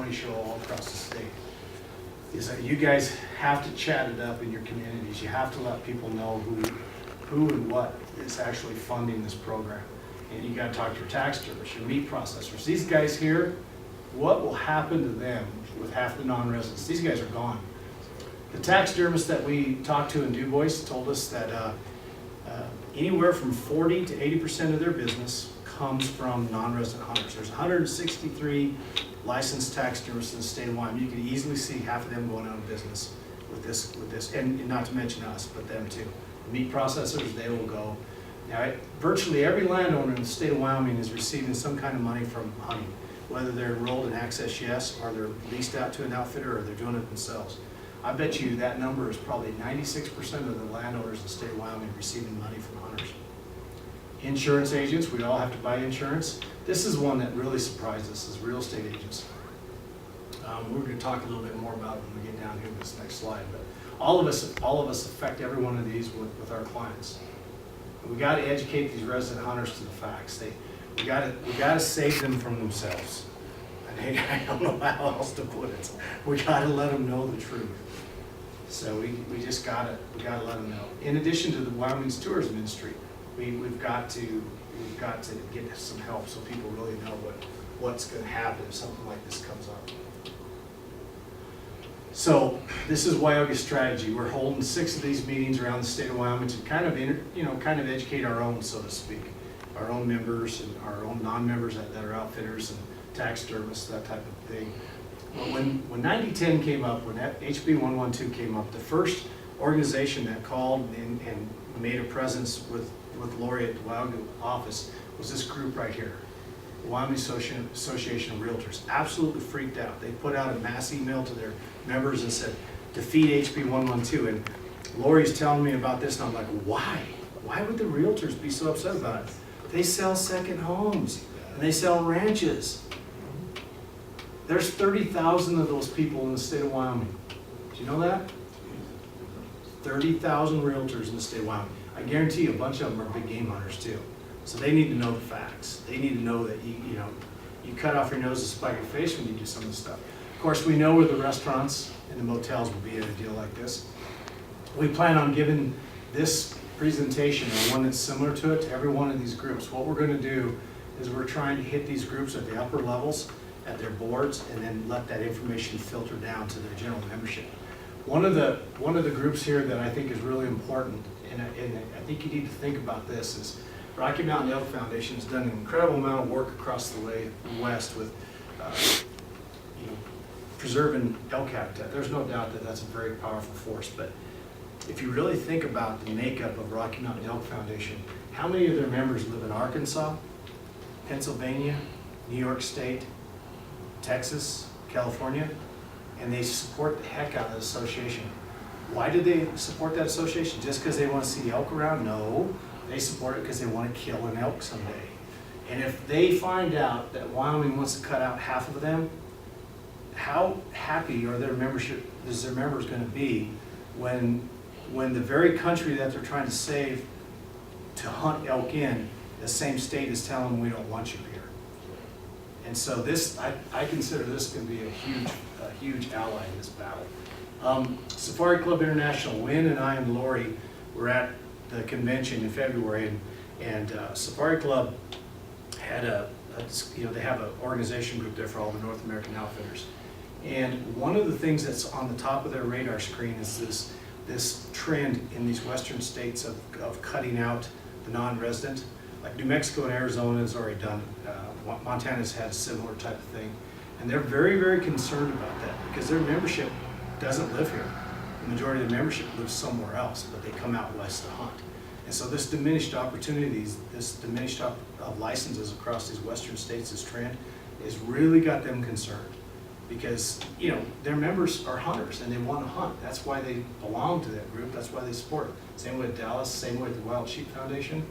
pony show all across the state, is that you guys have to chat it up in your communities. You have to let people know who and what is actually funding this program. And you gotta talk to your taxpayers, your meat processors. These guys here, what will happen to them with half the non-residents? These guys are gone. The taxidermists that we talked to in Du Bois told us that anywhere from 40 to 80% of their business comes from non-resident hunters. There's 163 licensed taxidermists in the state of Wyoming. You could easily see half of them going out of business with this, and not to mention us, but them too. The meat processors, they will go. Now, virtually every landowner in the state of Wyoming is receiving some kind of money from hunting, whether they're enrolled in Access Yes, or they're leased out to an outfitter, or they're doing it themselves. I bet you that number is probably 96% of the landowners in the state of Wyoming receiving money from hunters. Insurance agents, we all have to buy insurance. This is one that really surprised us, is real estate agents. We're going to talk a little bit more about it when we get down here to this next slide, but all of us affect every one of these with our clients. We got to educate these resident hunters to the facts. We got to save them from themselves. And I don't know how else to put it. We got to let them know the truth. So we just got to let them know. In addition to the Wyoming's tourism industry, we've got to get some help so people really know what's going to happen if something like this comes up. So this is WYOGA's strategy. We're holding 6 of these meetings around the state of Wyoming to kind of educate our own, so to speak, our own members and our own non-members that are outfitters and taxidermists, that type of thing. But when 9010 came up, when HB 112 came up, the first organization that called and made a presence with Lori at the WYOGA office was this group right here, the Wyoming Association of Realtors. Absolutely freaked out. They put out a mass email to their members and said, defeat HB 112. And Lori's telling me about this, and I'm like, why? Why would the realtors be so upset about it? They sell second homes, and they sell ranches. There's 30,000 of those people in the state of Wyoming. Do you know that? 30,000 realtors in the state of Wyoming. I guarantee you a bunch of them are big game hunters too. So they need to know the facts. They need to know that you cut off your nose to spite your face when you do some of this stuff. Of course, we know where the restaurants and the motels will be at a deal like this. We plan on giving this presentation, or one that's similar to it, to every one of these groups. What we're going to do is we're trying to hit these groups at the upper levels, at their boards, and then let that information filter down to their general membership. One of the groups here that I think is really important, and I think you need to think about this, is Rocky Mountain Elk Foundation has done an incredible amount of work across the West with preserving elk habitat. There's no doubt that that's a very powerful force, but if you really think about the makeup of Rocky Mountain Elk Foundation, how many of their members live in Arkansas, Pennsylvania, New York State, Texas, California, and they support the heck out of the association. Why do they support that association? Just because they want to see elk around? No, they support it because they want to kill an elk someday. And if they find out that Wyoming wants to cut out half of them, how happy are their members going to be when the very country that they're trying to save to hunt elk in, the same state is telling them we don't want you here? And so this, I consider this going to be a huge ally in this battle. Safari Club International, Wynn and I and Lori were at the convention in February, and Safari Club had they have an organization group there for all the North American outfitters. And one of the things that's on the top of their radar screen is this trend in these western states of cutting out the non-resident. Like New Mexico and Arizona has already done it. Montana's had a similar type of thing. And they're very, very concerned about that because their membership doesn't live here. The majority of the membership lives somewhere else, but they come out west to hunt. And so this diminished opportunities, this diminished of licenses across these western states, this trend, has really got them concerned. Because their members are hunters and they want to hunt. That's why they belong to that group. That's why they support it. Same with Dallas, same with the Wild Sheep Foundation.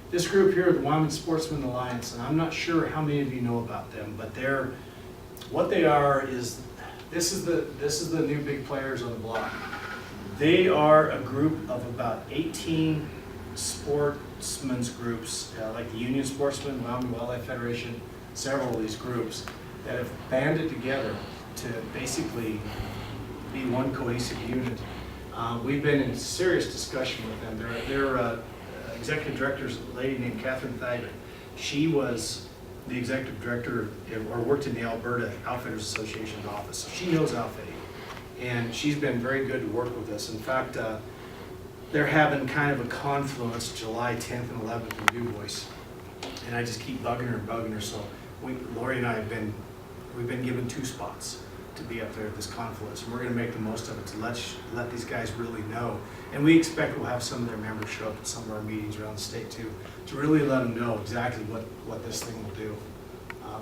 This group here, the Wyoming Sportsman Alliance, and I'm not sure how many of you know about them, but what they are is, this is the new big players on the block. They are a group of about 18 sportsmen's groups, like the Union Sportsman, Wyoming Wildlife Federation, several of these groups. that have banded together to basically be one cohesive unit. We've been in serious discussion with them. Their executive director is a lady named Catherine Thager. She was the executive director, or worked in the Alberta Outfitters Association's office. So she knows outfitting, and she's been very good to work with us. In fact, they're having kind of a confluence July 10th and 11th in Du Bois, and I just keep bugging her. So Lori and I we've been given 2 spots to be up there at this confluence, and we're going to make the most of it to let these guys really know. And we expect we'll have some of their members show up at some of our meetings around the state too, to really let them know exactly what this thing will do.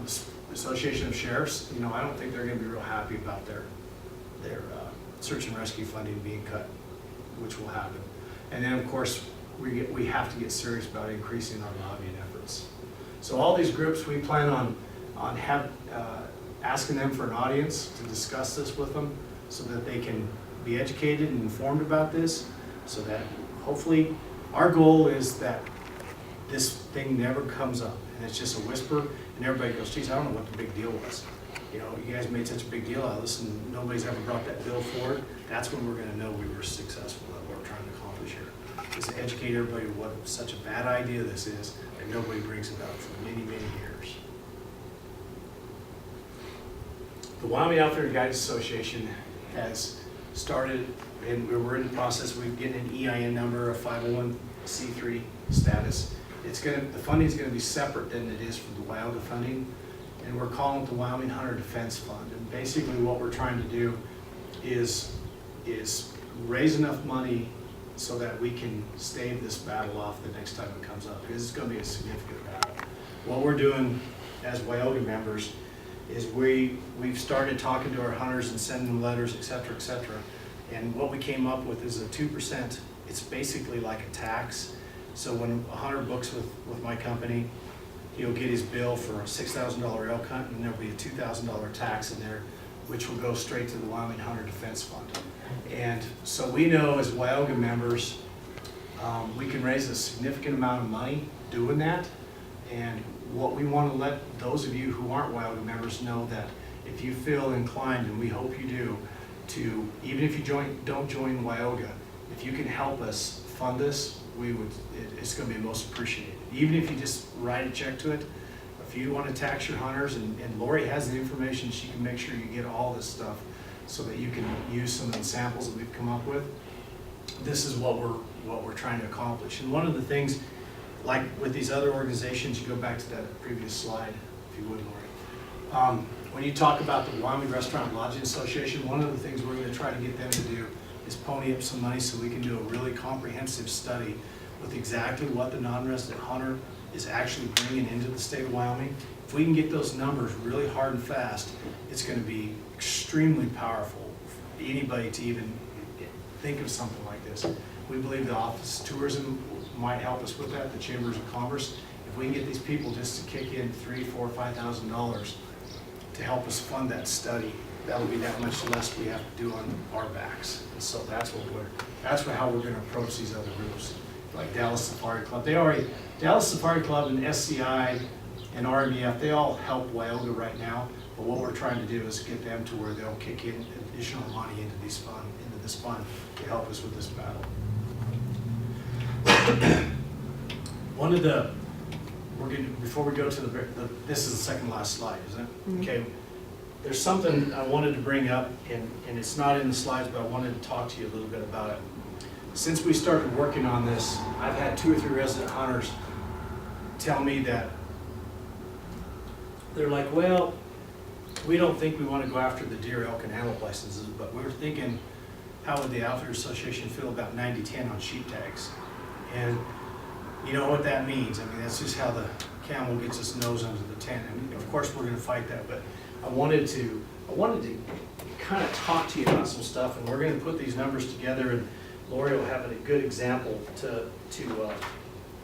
The Association of Sheriffs, I don't think they're going to be real happy about their search and rescue funding being cut, which will happen. And then of course we have to get serious about increasing our lobbying efforts. So all these groups, we plan on asking them for an audience to discuss this with them, so that they can be educated and informed about this, so that hopefully our goal is that this thing never comes up and it's just a whisper and everybody goes, geez, I don't know what the big deal was. You guys made such a big deal out of this and nobody's ever brought that bill forward. That's when we're going to know we were successful at what we're trying to accomplish here, is to educate everybody what such a bad idea this is, and nobody brings it up for many, many years. The Wyoming Outfitter Guidance Association has started, and we're in the process of getting an EIN number, a 501c3 status. The funding is going to be separate than it is from the WYOGA funding, and we're calling it the Wyoming Hunter Defense Fund. And basically what we're trying to do is raise enough money so that we can stave this battle off the next time it comes up, because it's going to be a significant battle. What we're doing as WYOGA members is we've started talking to our hunters and sending them letters, et cetera, and what we came up with is a 2%. It's basically like a tax. So when a hunter books with my company, he'll get his bill for a $6,000 elk hunt, and there'll be a $2,000 tax in there, which will go straight to the Wyoming Hunter Defense Fund. And so we know as WYOGA members, we can raise a significant amount of money doing that. And what we want to let those of you who aren't WYOGA members know, that if you feel inclined, and we hope you do, to, even if you don't join WYOGA, if you can help us fund this, it's going to be most appreciated. Even if you just write a check to it, if you want to tax your hunters, and Lori has the information, she can make sure you get all this stuff so that you can use some of the samples that we've come up with. This is what we're trying to accomplish. And one of the things, like with these other organizations, you go back to that previous slide, if you would, Lori. When you talk about the Wyoming Restaurant and Lodging Association, one of the things we're going to try to get them to do is pony up some money so we can do a really comprehensive study with exactly what the non-resident hunter is actually bringing into the state of Wyoming. If we can get those numbers really hard and fast, it's going to be extremely powerful for anybody to even think of something like this. We believe the Office of Tourism might help us with that, the Chambers of Commerce. If we can get these people just to kick in $3,000, $4,000, $5,000 to help us fund that study, that'll be that much less we have to do on our backs. And so that's how we're going to approach these other groups, like Dallas Safari Club. Dallas Safari Club and SCI and RMEF, they all help WYOGA right now. But what we're trying to do is get them to where they'll kick in additional money into this fund to help us with this battle. Before we go to this is the second last slide, isn't it? Mm-hmm. Okay. There's something I wanted to bring up, and it's not in the slides, but I wanted to talk to you a little bit about it. Since we started working on this, I've had 2 or 3 resident hunters tell me that they're like, well, we don't think we want to go after the deer, elk, and antelope licenses, but we're thinking, how would the Outfitters Association feel about 90-10 on sheep tags? And you know what that means. I mean, that's just how the camel gets its nose under the tent. And of course, we're going to fight that, but I wanted to kind of talk to you about some stuff, and we're going to put these numbers together, and Lori will have a good example to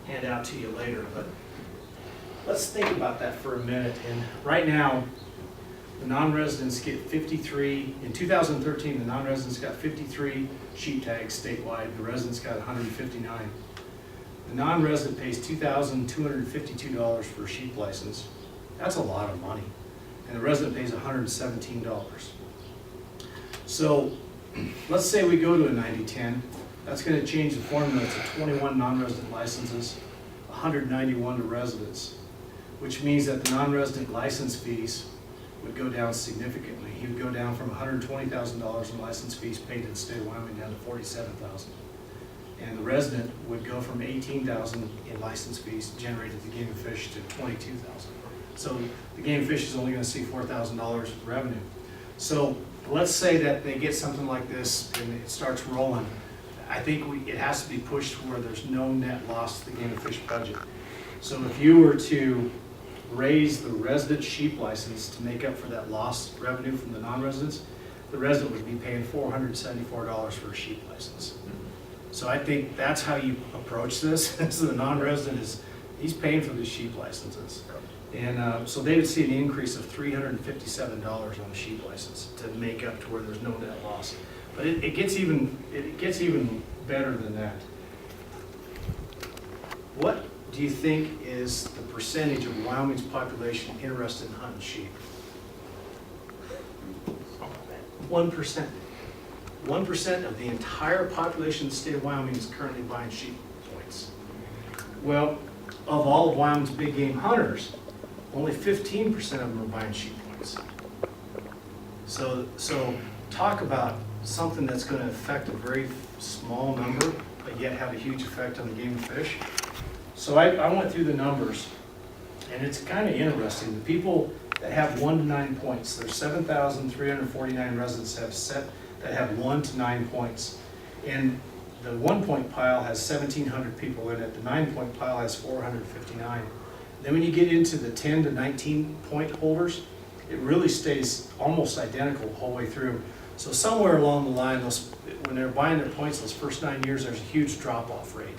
hand out to you later. But let's think about that for a minute. And right now, the non-residents get 53. In 2013, the non-residents got 53 sheep tags statewide. The residents got 159. The non-resident pays $2,252 for a sheep license. That's a lot of money. and the resident pays $117. So let's say we go to a 90-10. That's going to change the formula to 21 non-resident licenses, 191 to residents, which means that the non-resident license fees would go down significantly. He would go down from $120,000 in license fees paid in the state of Wyoming down to $47,000. And the resident would go from $18,000 in license fees generated at the Game and Fish to $22,000. So the Game and Fish is only going to see $4,000 of revenue. So let's say that they get something like this and it starts rolling. I think it has to be pushed where there's no net loss to the Game and Fish budget. So if you were to raise the resident sheep license to make up for that lost revenue from the non-residents, the resident would be paying $474 for a sheep license. So I think that's how you approach this. So the non-resident he's paying for the sheep licenses. And so they would see an increase of $357 on the sheep license to make up to where there's no net loss. But it gets even better than that. What do you think is the percentage of Wyoming's population interested in hunting sheep? 1%. 1% of the entire population of the state of Wyoming is currently buying sheep points. Well, of all of Wyoming's big game hunters, only 15% of them are buying sheep points. So talk about something that's going to affect a very small number, but yet have a huge effect on the Game and Fish. So I went through the numbers, and it's kind of interesting. The people that have 1 to 9 points, there's 7,349 residents that have 1 to 9 points. And the 1 point pile has 1,700 people in it. The 9 point pile has 459. Then when you get into the 10 to 19 point holders, it really stays almost identical the whole way through. So somewhere along the line, when they're buying their points those first 9 years, there's a huge drop-off rate.